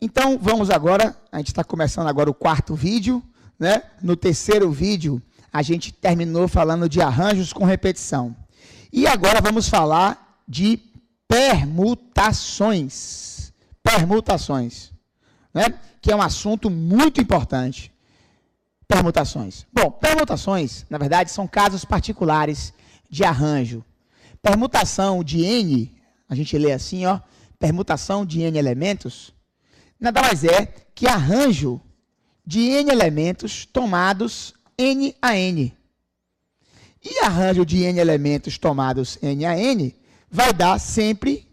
Então, vamos agora, a gente está começando agora o quarto vídeo, né? No terceiro vídeo, a gente terminou falando de arranjos com repetição. E agora vamos falar de permutações. Permutações, né? Que é um assunto muito importante. Permutações. Bom, permutações, na verdade, são casos particulares de arranjo. Permutação de N, a gente lê assim, ó, permutação de N elementos, nada mais é que arranjo de N elementos tomados N a N. E arranjo de N elementos tomados N a N vai dar sempre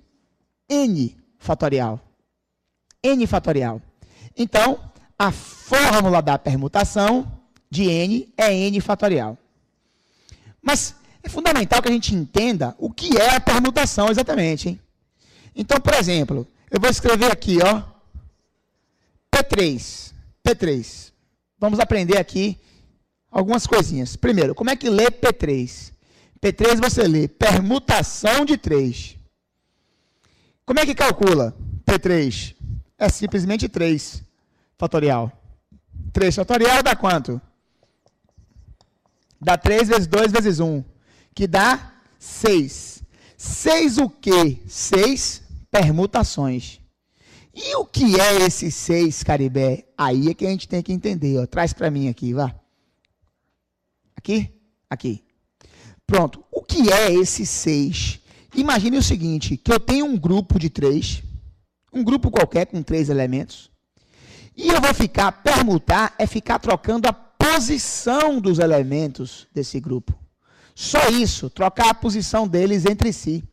N fatorial. N fatorial. Então, a fórmula da permutação de N é N fatorial. Mas é fundamental que a gente entenda o que é a permutação exatamente, hein? Então, por exemplo, eu vou escrever aqui, ó, P3. P3. Vamos aprender aqui algumas coisinhas. Primeiro, como é que lê P3? P3 você lê permutação de 3. Como é que calcula P3? É simplesmente 3 fatorial. 3 fatorial dá quanto? Dá 3 vezes 2 vezes 1, que dá 6. 6 o quê? 6 permutações. E o que é esse 6, Caribé? Aí é que a gente tem que entender. Ó. Traz para mim aqui, vá. Aqui? Aqui. Pronto. O que é esse 6? Imagine o seguinte, que eu tenho um grupo de 3, um grupo qualquer com 3 elementos, e eu vou permutar é ficar trocando a posição dos elementos desse grupo. Só isso, trocar a posição deles entre si.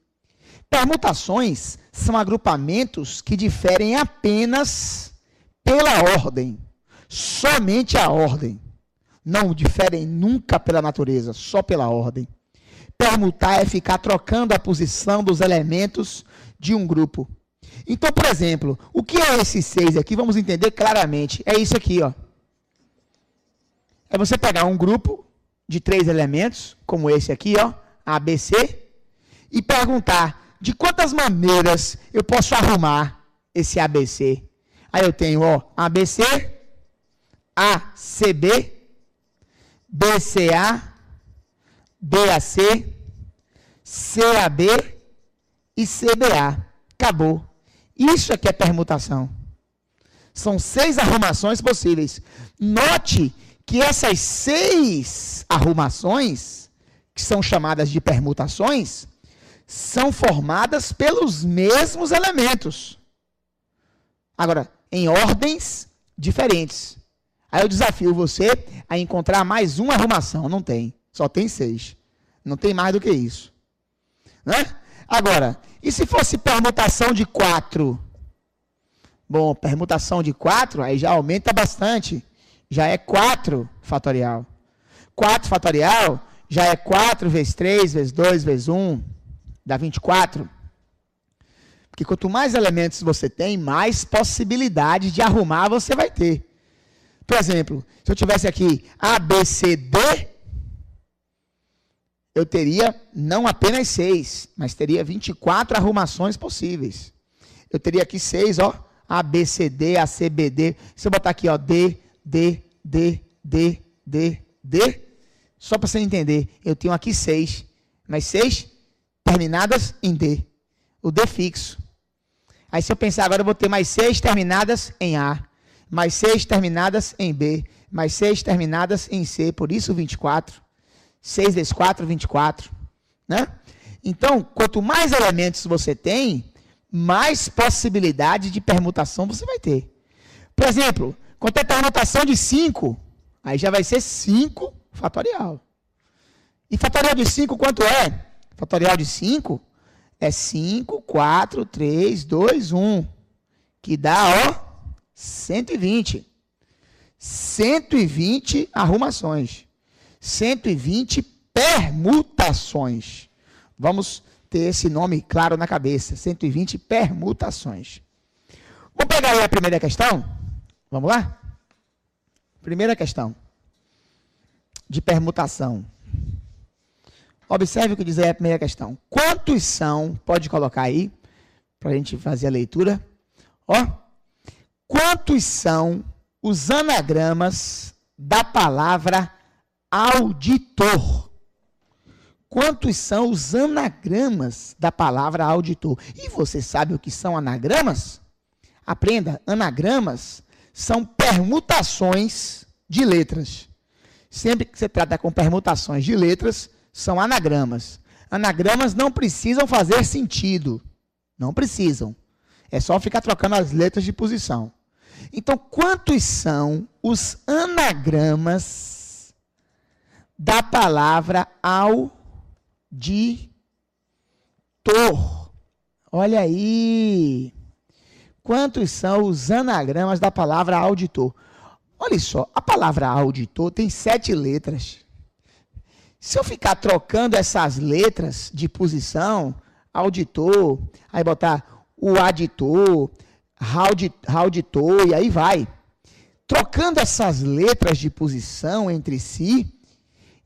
Permutações são agrupamentos que diferem apenas pela ordem. Somente a ordem. Não diferem nunca pela natureza, só pela ordem. Permutar é ficar trocando a posição dos elementos de um grupo. Então, por exemplo, o que é esse 6 aqui? Vamos entender claramente. É isso aqui, ó. É você pegar um grupo de 3 elementos, como esse aqui, ó, ABC, e perguntar de quantas maneiras eu posso arrumar esse ABC. Aí eu tenho, ó, ABC, ACB, BCA, BAC, CAB e CBA. Acabou. Isso aqui é permutação. São 6 arrumações possíveis. Note que essas 6 arrumações, que são chamadas de permutações, são formadas pelos mesmos elementos. Agora, em ordens diferentes. Aí eu desafio você a encontrar mais uma arrumação. Não tem. Só tem 6. Não tem mais do que isso. Né? Agora, e se fosse permutação de 4? Bom, permutação de 4, aí já aumenta bastante. Já é 4 fatorial. 4 fatorial já é 4 vezes 3, vezes 2, vezes 1, dá 24. Porque quanto mais elementos você tem, mais possibilidade de arrumar você vai ter. Por exemplo, se eu tivesse aqui ABCD, eu teria não apenas 6, mas teria 24 arrumações possíveis. Eu teria aqui 6, ó, ABCD, ACBD. Se eu botar aqui, ó, D, só para você entender, eu tenho aqui 6, mas 6 terminadas em D. O D fixo. Aí se eu pensar agora, eu vou ter mais 6 terminadas em A, mais 6 terminadas em B, mais 6 terminadas em C, por isso 24. 6 vezes 4, 24. Né? Então, quanto mais elementos você tem, mais possibilidade de permutação você vai ter. Por exemplo, quanto é permutação de 5, aí já vai ser 5 fatorial. E fatorial de 5 quanto é? Fatorial de 5 é 5, 4, 3, 2, 1. Que dá, ó, 120. 120 arrumações. 120 permutações. Vamos ter esse nome claro na cabeça. 120 permutações. Vamos pegar aí a primeira questão? Vamos lá? Primeira questão. De permutação. Observe o que diz aí a primeira questão. Quantos são, pode colocar aí, para a gente fazer a leitura. Ó, Quantos são os anagramas da palavra auditor? Quantos são os anagramas da palavra auditor? E você sabe o que são anagramas? Aprenda, anagramas são permutações de letras. Sempre que você trata com permutações de letras, são anagramas. Anagramas não precisam fazer sentido. Não precisam. É só ficar trocando as letras de posição. Então, quantos são os anagramas da palavra auditor? Olha aí. Quantos são os anagramas da palavra auditor? Olha só, a palavra auditor tem 7 letras. Se eu ficar trocando essas letras de posição, auditor, aí botar o aditor, auditor, e aí vai. Trocando essas letras de posição entre si,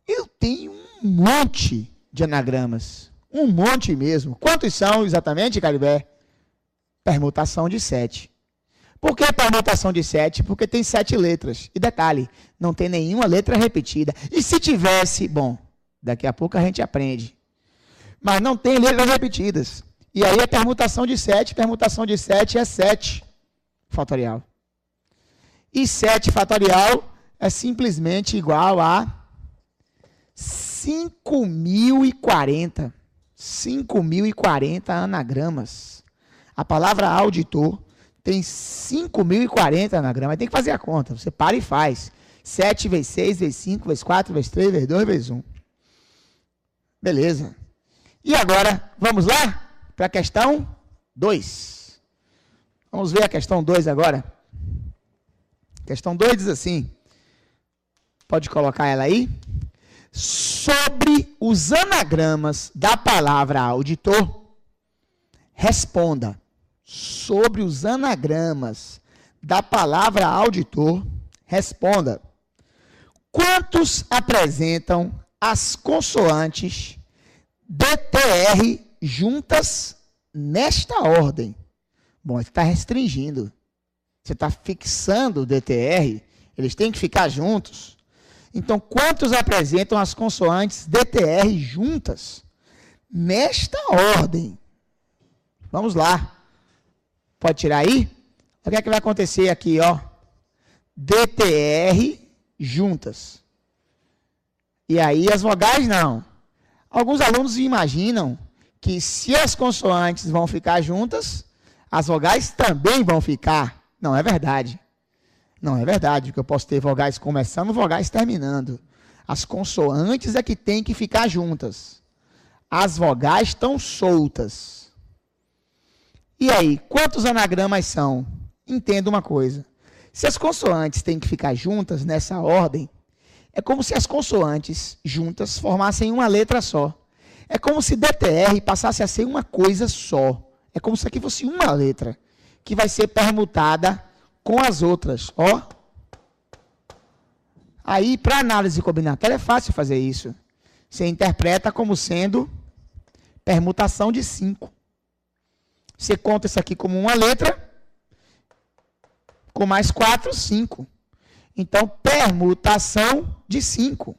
eu tenho um monte de anagramas. Um monte mesmo. Quantos são exatamente, Caribé? Permutação de 7. Por que permutação de 7? Porque tem 7 letras. E detalhe, não tem nenhuma letra repetida. E se tivesse, bom, daqui a pouco a gente aprende. Mas não tem letras repetidas. E aí é permutação de 7. Permutação de 7 é 7 fatorial. E 7 fatorial é simplesmente igual a 5.040. 5.040 anagramas. A palavra auditor tem 5.040 anagramas. Tem que fazer a conta. Você para e faz. 7 vezes 6, vezes 5, vezes 4, vezes 3, vezes 2, vezes 1. Beleza. E agora, vamos lá para a questão 2. Vamos ver a questão 2 agora. Questão 2 diz assim. Pode colocar ela aí. Sobre os anagramas da palavra auditor, responda. Sobre os anagramas da palavra auditor, responda. Quantos apresentam as consoantes DTR juntas nesta ordem? Bom, você está restringindo. Você está fixando o DTR. Eles têm que ficar juntos. Então, quantos apresentam as consoantes DTR juntas nesta ordem? Vamos lá. Pode tirar aí? O que é que vai acontecer aqui, ó? DTR juntas. E aí as vogais não. Alguns alunos imaginam que se as consoantes vão ficar juntas, as vogais também vão ficar. Não é verdade. Não é verdade, porque eu posso ter vogais começando, vogais terminando. As consoantes é que tem que ficar juntas. As vogais estão soltas. E aí, quantos anagramas são? Entenda uma coisa. Se as consoantes têm que ficar juntas nessa ordem, é como se as consoantes juntas formassem uma letra só. É como se DTR passasse a ser uma coisa só. É como se aqui fosse uma letra, que vai ser permutada com as outras. Ó. Aí, para análise combinatória, é fácil fazer isso. Você interpreta como sendo permutação de 5. Você conta isso aqui como uma letra, com mais 4, 5. Então, permutação de 5.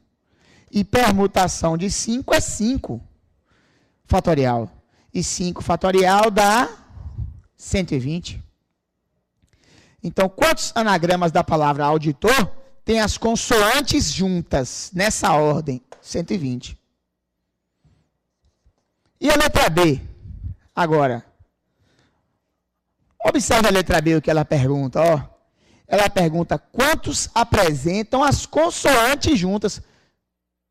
E permutação de 5 é 5 fatorial. E 5 fatorial dá 120. Então, quantos anagramas da palavra auditor tem as consoantes juntas nessa ordem? 120. E a letra B? Agora, observe a letra B, o que ela pergunta, ó. Ela pergunta, quantos apresentam as consoantes juntas?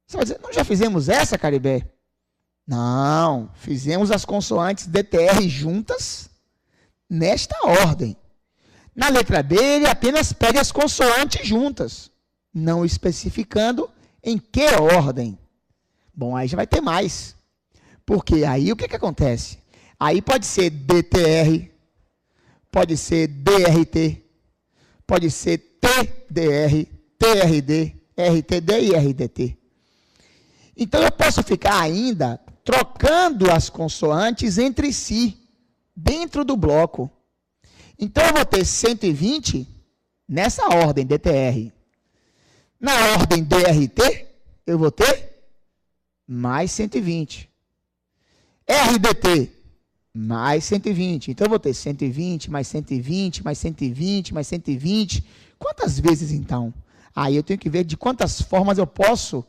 Você vai dizer, nós já fizemos essa, Caribé? Não, fizemos as consoantes DTR juntas nesta ordem. Na letra B, ele apenas pega as consoantes juntas, não especificando em que ordem. Bom, aí já vai ter mais. Porque aí o que acontece? Aí pode ser DTR, pode ser DRT, pode ser TDR, TRD, RTD e RDT. Então, eu posso ficar ainda trocando as consoantes entre si, dentro do bloco. Então, eu vou ter 120 nessa ordem, DTR. Na ordem DRT, eu vou ter mais 120. RDT, mais 120. Então, eu vou ter 120, mais 120, mais 120, mais 120. Quantas vezes, então? Aí eu tenho que ver de quantas formas eu posso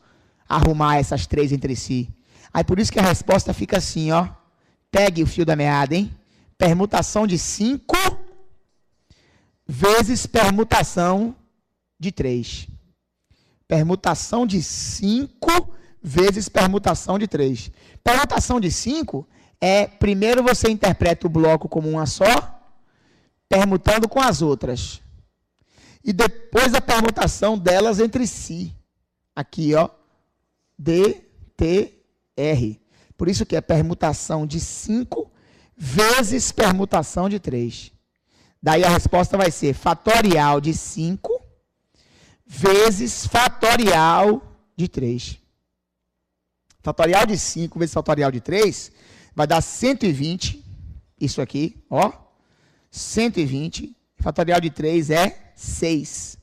arrumar essas três entre si. Aí, por isso que a resposta fica assim, ó. Pegue o fio da meada, hein? Permutação de 5 vezes permutação de 3. Permutação de 5 vezes permutação de 3. Permutação de 5 é, primeiro você interpreta o bloco como uma só, permutando com as outras. E depois a permutação delas entre si. Aqui, ó. DTR. Por isso que é permutação de 5 vezes permutação de 3. Daí a resposta vai ser fatorial de 5 vezes fatorial de 3. Fatorial de 5 vezes fatorial de 3 vai dar 120. Isso aqui, ó. 120. Fatorial de 3 é 6.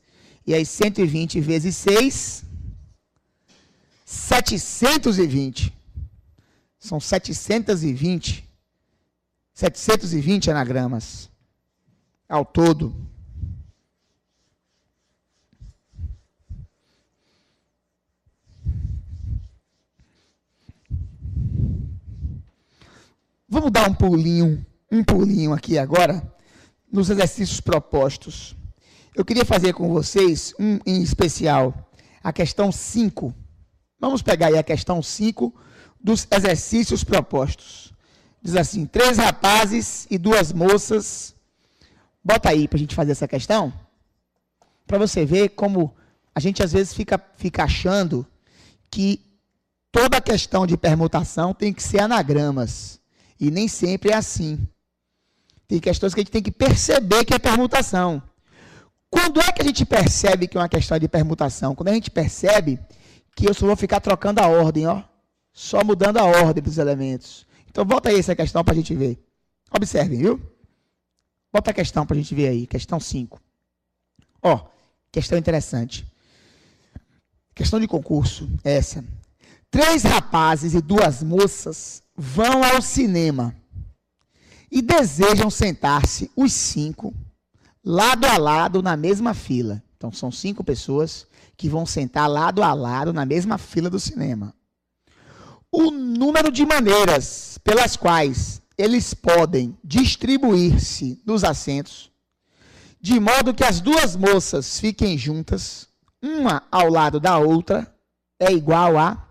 E aí 120 vezes 6, 720. São 720. 720 anagramas. Ao todo. Vamos dar um pulinho aqui agora, nos exercícios propostos. Eu queria fazer com vocês, em especial, a questão 5. Vamos pegar aí a questão 5 dos exercícios propostos. Diz assim, 3 rapazes e 2 moças. Bota aí para a gente fazer essa questão, para você ver como a gente às vezes fica achando que toda questão de permutação tem que ser anagramas. E nem sempre é assim. Tem questões que a gente tem que perceber que é permutação. Quando é que a gente percebe que é uma questão de permutação? Quando a gente percebe que eu só vou ficar trocando a ordem, ó, só mudando a ordem dos elementos. Então, volta aí essa questão para a gente ver. Observem, viu? Bota a questão para a gente ver aí, questão 5. Ó, questão interessante. Questão de concurso, essa. 3 rapazes e 2 moças vão ao cinema e desejam sentar-se os 5 lado a lado na mesma fila. Então, são 5 pessoas que vão sentar lado a lado na mesma fila do cinema. O número de maneiras pelas quais eles podem distribuir-se nos assentos, de modo que as 2 moças fiquem juntas, uma ao lado da outra, é igual a...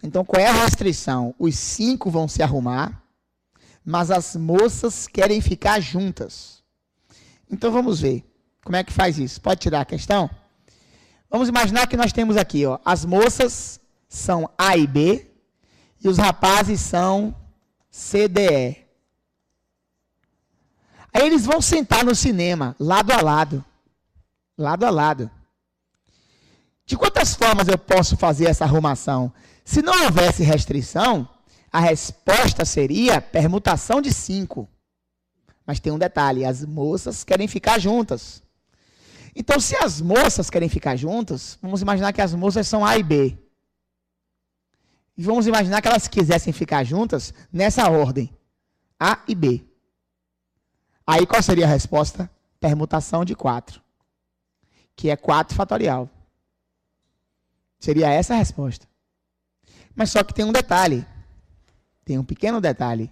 Então, qual é a restrição? Os 5 vão se arrumar, mas as moças querem ficar juntas. Então, vamos ver como é que faz isso. Pode tirar a questão? Vamos imaginar que nós temos aqui, ó, as moças são A e B, e os rapazes são C, D, E. Aí eles vão sentar no cinema, lado a lado. Lado a lado. De quantas formas eu posso fazer essa arrumação? Se não houvesse restrição, a resposta seria permutação de 5. Mas tem um detalhe, as moças querem ficar juntas. Então, se as moças querem ficar juntas, vamos imaginar que as moças são A e B. E vamos imaginar que elas quisessem ficar juntas nessa ordem, A e B. Aí, qual seria a resposta? Permutação de 4, que é 4 fatorial. Seria essa a resposta. Mas só que tem um detalhe. Tem um pequeno detalhe.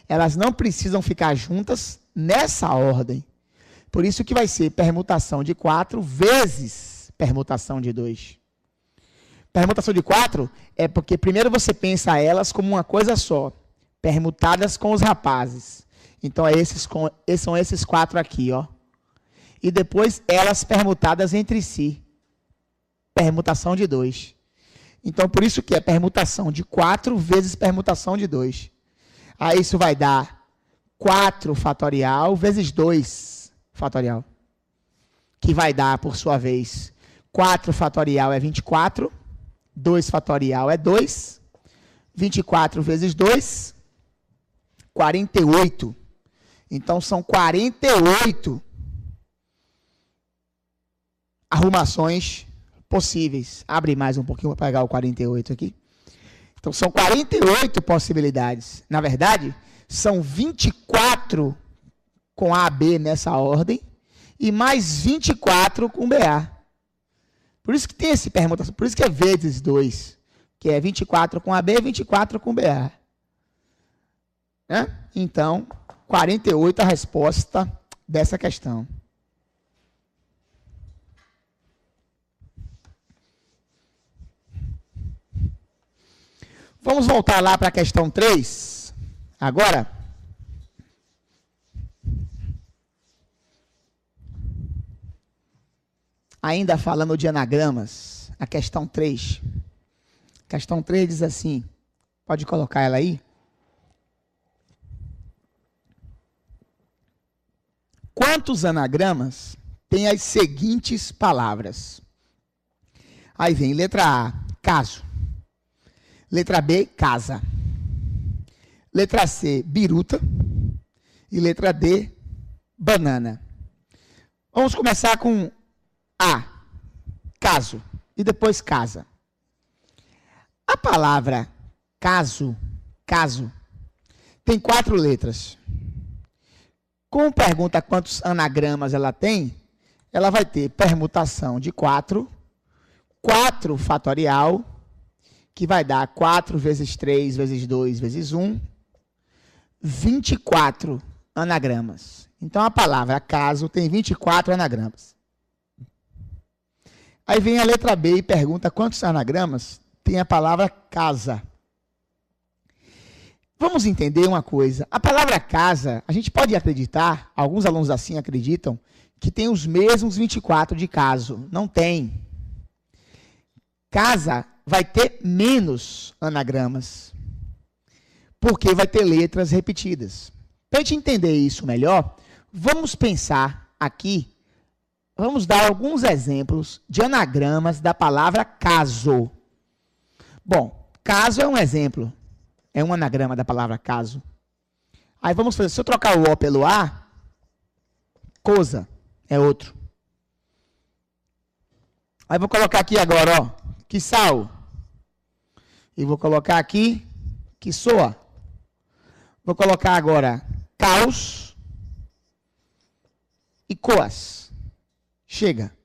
Elas não precisam ficar juntas nessa ordem. Por isso que vai ser permutação de 4 vezes permutação de 2. Permutação de 4 é porque primeiro você pensa elas como uma coisa só, permutadas com os rapazes. Então, são esses 4 aqui, ó. E depois elas permutadas entre si. Permutação de 2. Então, por isso que é permutação de 4 vezes permutação de 2. Aí isso vai dar 4 fatorial vezes 2 fatorial. Que vai dar, por sua vez, 4 fatorial é 24. 2 fatorial é 2. 24 vezes 2, 48. Então, são 48 arrumações possíveis. Abre mais um pouquinho para pegar o 48 aqui. Então, são 48 possibilidades. Na verdade, são 24 com A, B nessa ordem e mais 24 com BA. Por isso que tem esse permutação, por isso que é vezes 2, que é 24 com AB e 24 com BA. Né? Então, 48 a resposta dessa questão. Vamos voltar lá para a questão 3. Agora. Ainda falando de anagramas, a questão 3. A questão 3 diz assim, pode colocar ela aí. Quantos anagramas tem as seguintes palavras? Aí vem letra A, caso. Letra B, casa. Letra C, biruta. E letra D, banana. Vamos começar com A, caso. E depois casa. A palavra caso, tem 4 letras. Como pergunta quantos anagramas ela tem, ela vai ter permutação de 4, 4 fatorial, que vai dar 4 vezes 3 vezes 2 vezes 1, 24 anagramas. Então, a palavra caso tem 24 anagramas. Aí vem a letra B e pergunta quantos anagramas tem a palavra casa. Vamos entender uma coisa. A palavra casa, a gente pode acreditar, alguns alunos assim acreditam, que tem os mesmos 24 de caso. Não tem. Casa vai ter menos anagramas, porque vai ter letras repetidas. Para a gente entender isso melhor, vamos pensar aqui, vamos dar alguns exemplos de anagramas da palavra caso. Bom, caso é um exemplo, é um anagrama da palavra caso. Aí vamos fazer, se eu trocar o O pelo A, coisa é outro. Aí vou colocar aqui agora, ó, que sal. E vou colocar aqui, que soa. Vou colocar agora, caos e coas. Chega.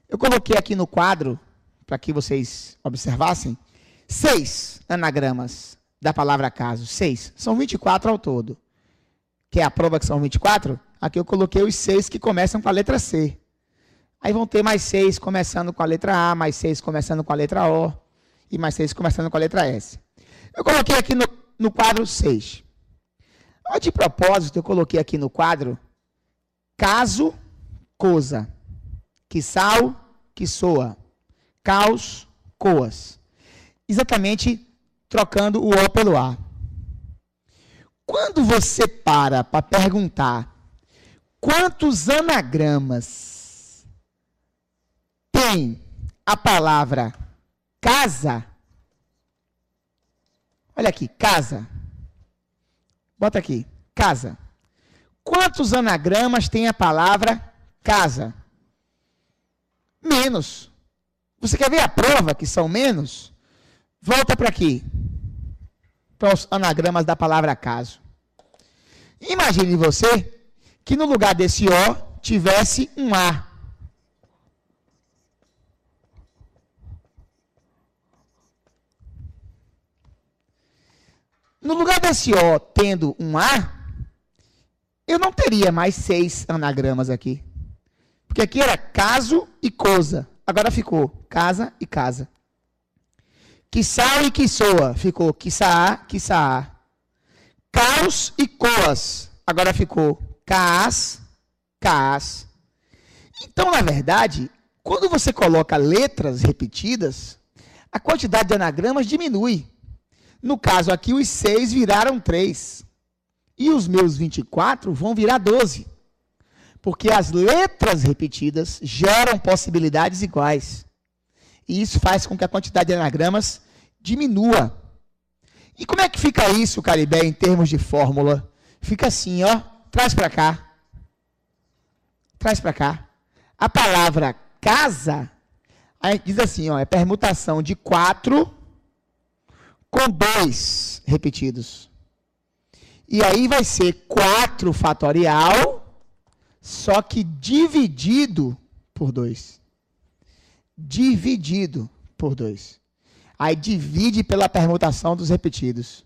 Eu coloquei aqui no quadro, para que vocês observassem, 6 anagramas da palavra caso. 6. São 24 ao todo. Quer a prova que são 24? Aqui eu coloquei os 6 que começam com a letra C. Aí vão ter mais 6 começando com a letra A, mais 6 começando com a letra O, e mais 6 começando com a letra S. Eu coloquei aqui no quadro 6. De propósito, eu coloquei aqui no quadro caso, coisa. Que sal, que soa. Caos, coas. Exatamente trocando o O pelo A. Quando você para perguntar quantos anagramas tem a palavra casa, olha aqui, casa. Bota aqui, casa. Quantos anagramas tem a palavra casa? Menos. Você quer ver a prova que são menos? Volta para aqui. Para os anagramas da palavra caso. Imagine você que no lugar desse O tivesse um A. No lugar desse O tendo um A, eu não teria mais 6 anagramas aqui. Porque aqui era caso e coisa. Agora ficou casa e casa. Que sal e que soa. Ficou quiçá, quiçá. Caos e coas. Agora ficou caas, caas. Então, na verdade, quando você coloca letras repetidas, a quantidade de anagramas diminui. No caso aqui, os 6 viraram 3. E os meus 24 vão virar 12. Porque as letras repetidas geram possibilidades iguais. E isso faz com que a quantidade de anagramas diminua. E como é que fica isso, Caribé, em termos de fórmula? Fica assim, ó. traz para cá. Traz para cá. A palavra casa, aí diz assim, ó, é permutação de 4 com 2 repetidos. E aí vai ser 4 fatorial, só que dividido por 2. Dividido por 2. Aí divide pela permutação dos repetidos.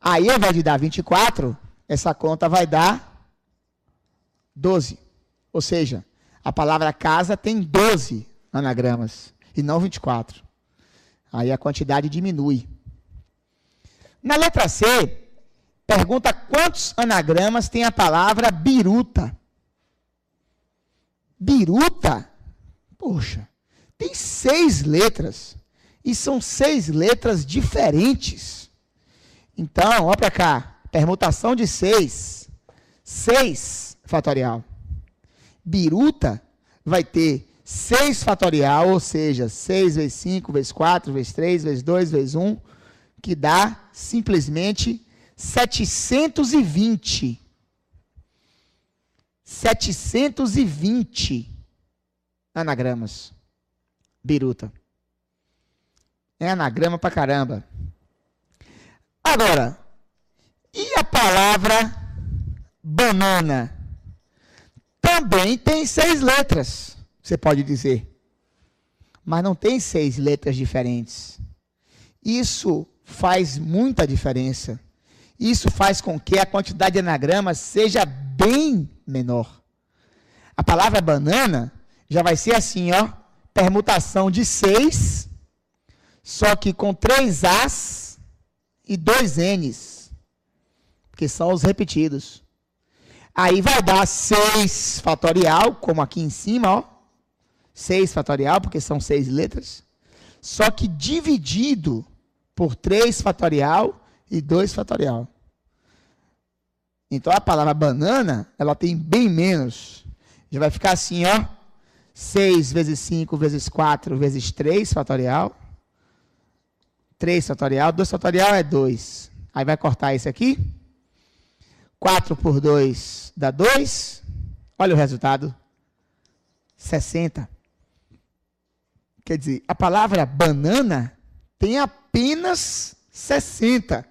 Aí, ao invés de dar 24, essa conta vai dar 12. Ou seja, a palavra casa tem 12 anagramas e não 24. Aí a quantidade diminui. Na letra C, pergunta quantos anagramas tem a palavra biruta. Biruta? Poxa, tem 6 letras. E são 6 letras diferentes. Então, olha para cá. Permutação de 6. 6 fatorial. Biruta vai ter 6 fatorial, ou seja, 6 vezes 5, vezes 4, vezes 3, vezes 2, vezes 1, que dá simplesmente 720. 720 anagramas. Biruta. É anagrama pra caramba. Agora, e a palavra banana? Também tem 6 letras, você pode dizer. Mas não tem 6 letras diferentes. Isso faz muita diferença. Isso faz com que a quantidade de anagramas seja bem menor. A palavra banana já vai ser assim, ó, permutação de 6, só que com 3 As e 2 Ns, que são os repetidos. Aí vai dar 6 fatorial, como aqui em cima, ó. 6 fatorial, porque são 6 letras. Só que dividido por 3 fatorial e 2 fatorial. Então, a palavra banana, ela tem bem menos. Já vai ficar assim, ó. 6 vezes 5 vezes 4 vezes 3 fatorial. 3 fatorial, 2 fatorial é 2. Aí vai cortar esse aqui. 4 por 2 dá 2. Olha o resultado. 60. Quer dizer, a palavra banana tem apenas 60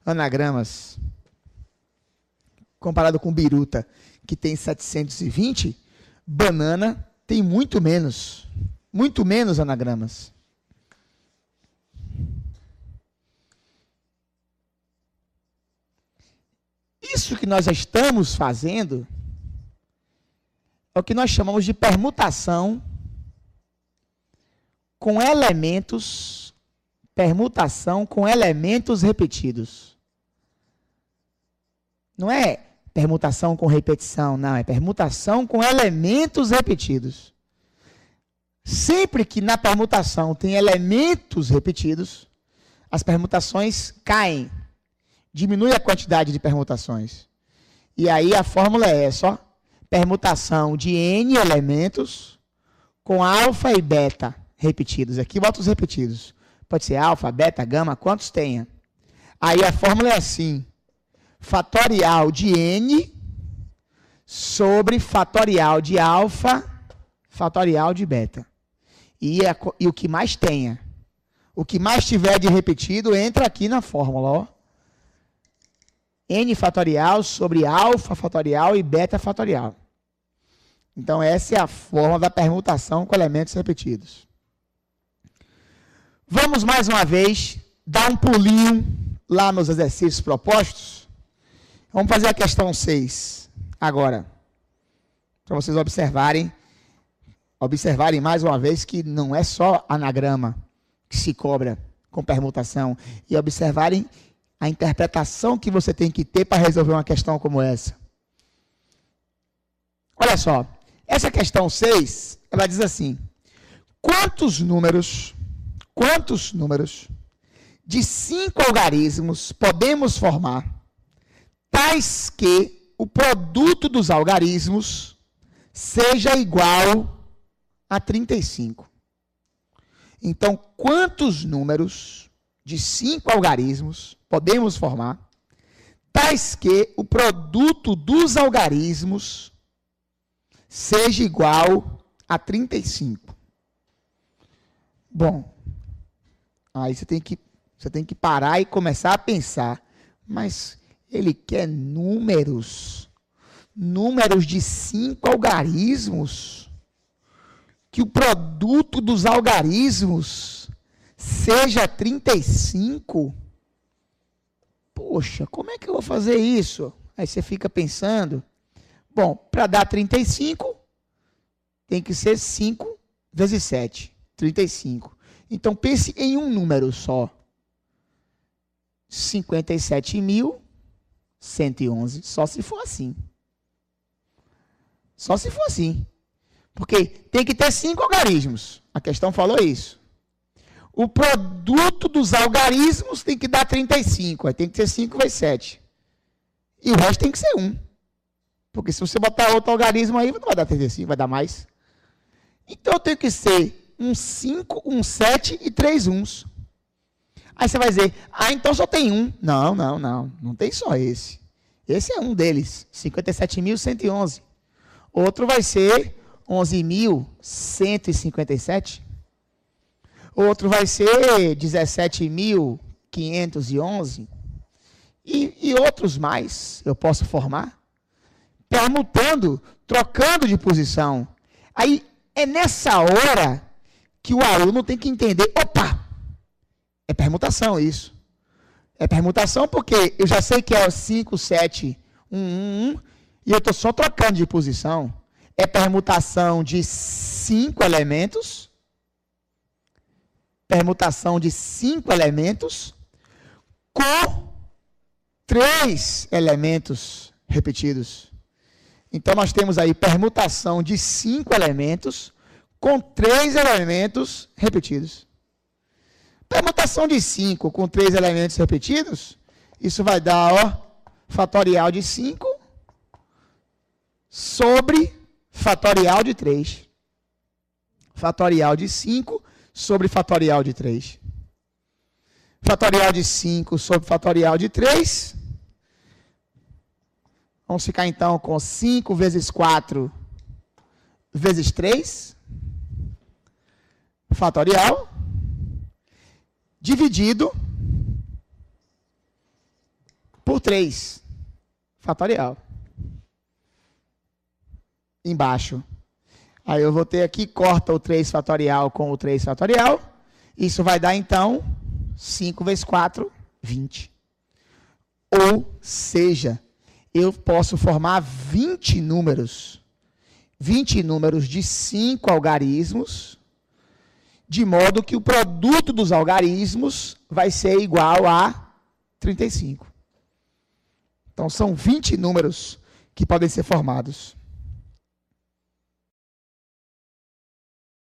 anagramas. Comparado com biruta, que tem 720, banana tem muito menos anagramas. Isso que nós já estamos fazendo é o que nós chamamos de permutação com elementos repetidos. Não é permutação com repetição, não, é permutação com elementos repetidos. Sempre que na permutação tem elementos repetidos, as permutações caem. Diminui a quantidade de permutações. E aí a fórmula é essa, ó, permutação de N elementos com alfa e beta repetidos. Aqui bota os repetidos. Pode ser alfa, beta, gama, quantos tenha. Aí a fórmula é assim, fatorial de N sobre fatorial de alfa, fatorial de beta. E o que mais tenha. O que mais tiver de repetido entra aqui na fórmula, ó. N fatorial sobre alfa fatorial e beta fatorial. Então, essa é a forma da permutação com elementos repetidos. Vamos, mais uma vez, dar um pulinho lá nos exercícios propostos. Vamos fazer a questão 6 agora. Para vocês observarem mais uma vez que não é só anagrama que se cobra com permutação. E observarem a interpretação que você tem que ter para resolver uma questão como essa. Olha só, essa questão 6, ela diz assim, quantos números de 5 algarismos podemos formar, tais que o produto dos algarismos seja igual a 35? Então, quantos números de 5 algarismos podemos formar, tais que o produto dos algarismos seja igual a 35. Bom, aí você tem que parar e começar a pensar, mas ele quer números de 5 algarismos, que o produto dos algarismos seja 35. Poxa, como é que eu vou fazer isso? Aí você fica pensando, bom, para dar 35, tem que ser 5 vezes 7, 35. Então, pense em um número só. 57.111, só se for assim. Só se for assim. Porque tem que ter 5 algarismos. A questão falou isso. O produto dos algarismos tem que dar 35. Aí tem que ser 5 vezes 7. E o resto tem que ser 1. Porque se você botar outro algarismo aí, não vai dar 35, vai dar mais. Então eu tenho que ser um 5, um 7 e 3 uns. Aí você vai dizer, então só tem um. Não tem só esse. Esse é um deles, 57.111. Outro vai ser 11.157. Outro vai ser 17.511. E outros mais eu posso formar. Permutando, trocando de posição. Aí é nessa hora que o aluno tem que entender, opa, é permutação isso. É permutação porque eu já sei que é 5, 7, 1, 1, 1, e eu estou só trocando de posição. É permutação de 5 elementos. Permutação de 5 elementos com 3 elementos repetidos. Então, nós temos aí permutação de 5 elementos com 3 elementos repetidos. Permutação de 5 com 3 elementos repetidos, isso vai dar, fatorial de 5 sobre fatorial de 3. Fatorial de 5 sobre fatorial de 3. Fatorial de 5 sobre fatorial de 3. Vamos ficar então com 5 vezes 4 vezes 3. Fatorial. Dividido por 3. Fatorial. Embaixo. Aí eu vou ter aqui, corta o 3 fatorial com o 3 fatorial. Isso vai dar, então, 5 vezes 4, 20. Ou seja, eu posso formar 20 números. 20 números de 5 algarismos, de modo que o produto dos algarismos vai ser igual a 35. Então, são 20 números que podem ser formados.